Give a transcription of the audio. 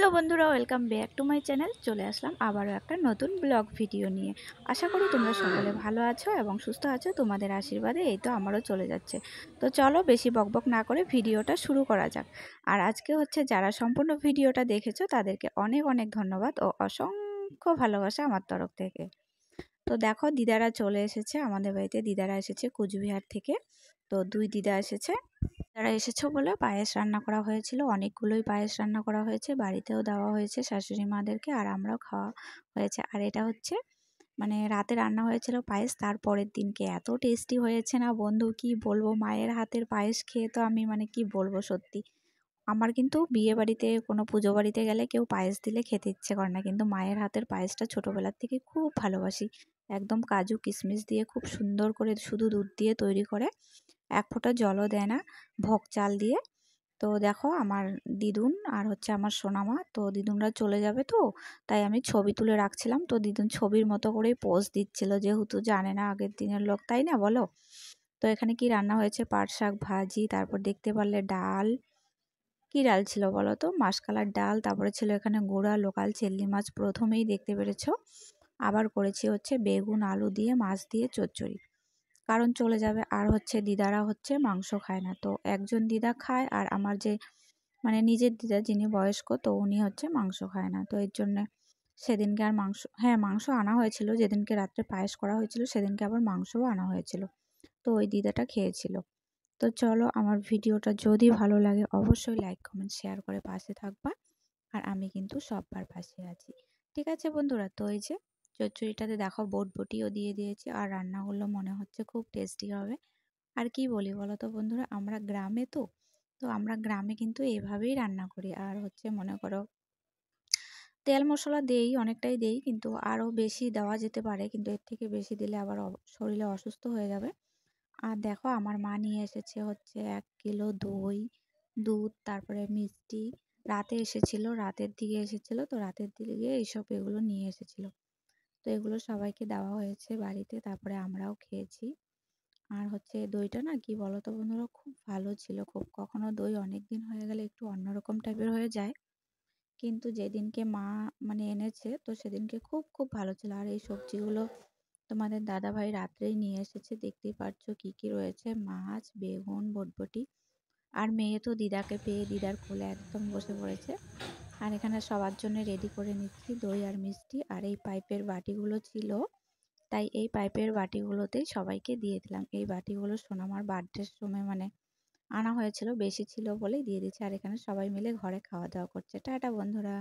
Hello বন্ধুরা, welcome back to my channel. চলে আসলাম আবারও একটা নতুন ব্লগ ভিডিও নিয়ে। আশা করি তোমরা সকলে ভালো আছো এবং সুস্থ আছো। তোমাদের আশীর্বাদে এই তো আমারও চলে যাচ্ছে। তো চলো বেশি বকবক না করে ভিডিওটা শুরু করা যাক। আর আজকে হচ্ছে যারা সম্পূর্ণ ভিডিওটা দেখেছো তাদেরকে অনেক অনেক ধন্যবাদ ও অসংখ্য ভালোবাসা আমার তরফ থেকে। তো দেখো দিদারা চলে এসেছে আমাদের বাড়িতে। দিদারা এসেছে কুচবিহার থেকে। তো দুই দিদা এসেছে। তারা এসেছো বলে পায়েস রান্না করা হয়েছিল, অনেকগুলোই পায়েস রান্না করা হয়েছে, বাড়িতেও দেওয়া হয়েছে শাশুড়ি মাদেরকে, আর আমরাও খাওয়া হয়েছে। আর এটা হচ্ছে মানে রাতে রান্না হয়েছিল পায়েস, তারপরের দিনকে এত টেস্টি হয়েছে না বন্ধু, কি বলবো। মায়ের হাতের পায়েস খেয়ে তো আমি মানে কি বলবো, সত্যি আমার কিন্তু বিয়ে বাড়িতে কোনো পুজো বাড়িতে গেলে কেউ পায়েস দিলে খেতে ইচ্ছে করে না, কিন্তু মায়ের হাতের পায়েসটা ছোটোবেলার থেকে খুব ভালোবাসি। একদম কাজু কিশমিশ দিয়ে খুব সুন্দর করে শুধু দুধ দিয়ে তৈরি করে, এক ফোঁটা জলও দেয় না, ভোগ চাল দিয়ে। তো দেখো আমার দিদুন আর হচ্ছে আমার সোনামা, তো দিদুনরা চলে যাবে, তো তাই আমি ছবি তুলে রাখছিলাম। তো দিদুন ছবির মতো করেই পোজ দিচ্ছিল, যেহেতু জানে না আগের দিনের লোক, তাই না বলো। তো এখানে কি রান্না হয়েছে, পাট শাক ভাজি, তারপর দেখতে পারলে ডাল, কি ডাল ছিল বলো তো, মাসকালার ডাল, তারপরে ছিল এখানে গুঁড়া লোকাল চিংড়ি মাছ, প্রথমেই দেখতে পেরেছো। আবার করেছি হচ্ছে বেগুন আলু দিয়ে মাছ দিয়ে চচ্চড়ি, কারণ চলে যাবে। আর হচ্ছে দিদারা হচ্ছে মাংস খায় না, তো একজন দিদা খায়, আর আমার যে মানে নিজের দিদা যিনি বয়স্ক, তো উনি হচ্ছে মাংস খায় না। তো এর জন্য সেদিনকে আর মাংস, হ্যাঁ মাংস আনা হয়েছিল, যেদিনকে রাত্রে পায়েস করা হয়েছিল সেদিনকে আবার মাংসও আনা হয়েছিল, তো ওই দিদাটা খেয়েছিল। তো চলো আমার ভিডিওটা যদি ভালো লাগে অবশ্যই লাইক কমেন্ট শেয়ার করে পাশে থাকবা, আর আমি কিন্তু সবার পাশে আছি। ঠিক আছে বন্ধুরা, তো এই যে চচ্চড়িটাতে দেখো বটবটিও দিয়ে দিয়েছি, আর রান্নাগুলো মনে হচ্ছে খুব টেস্টি হবে। আর কি বলি বলো তো বন্ধুরা, আমরা গ্রামে তো, তো আমরা গ্রামে কিন্তু এভাবেই রান্না করি। আর হচ্ছে মনে করো তেল মশলা দেই, অনেকটাই দেই, কিন্তু আরও বেশি দেওয়া যেতে পারে, কিন্তু এর থেকে বেশি দিলে আবার শরীরে অসুস্থ হয়ে যাবে। আর দেখো আমার মা নিয়ে এসেছে হচ্ছে 1 কিলো দই, দুধ, তারপরে মিষ্টি। রাতে এসেছিল, রাতের দিকে এসেছিল, তো রাতের দিকে এইসব এগুলো নিয়ে এসেছিল। তো এগুলো সবাইকে দেওয়া হয়েছে বাড়িতে, তারপরে আমরাও খেয়েছি। আর হচ্ছে দইটা না কি বলতো বন্ধুরা, খুব ভালো ছিল। খুব কখনো দই অনেক দিন হয়ে গেলে একটু অন্যরকম টাইপের হয়ে যায়, কিন্তু যেদিনকে মা মানে এনেছে তো সেদিনকে খুব খুব ভালো ছিল। আর এই সবজিগুলো তোমাদের দাদা ভাই রাত্রেই নিয়ে এসেছে, দেখতেই পাচ্ছ কি কি রয়েছে, মাছ, বেগুন, বটবটি। আর মেয়ে তো দিদাকে পেয়ে দিদার কোলে একদম বসে পড়েছে। আর এখানে সবার জন্য রেডি করে নিচ্ছি দই আর মিষ্টি। আর এই পাইপের বাটিগুলো ছিল, তাই এই পাইপের বাটিগুলোতেই সবাইকে দিয়ে দিলাম। এই বাটিগুলো সোনামার বার্থডের সময় মানে আনা হয়েছিল, বেশি ছিল বলেই দিয়ে দিচ্ছি। আর এখানে সবাই মিলে ঘরে খাওয়া দাওয়া করছে। টাটা বন্ধুরা।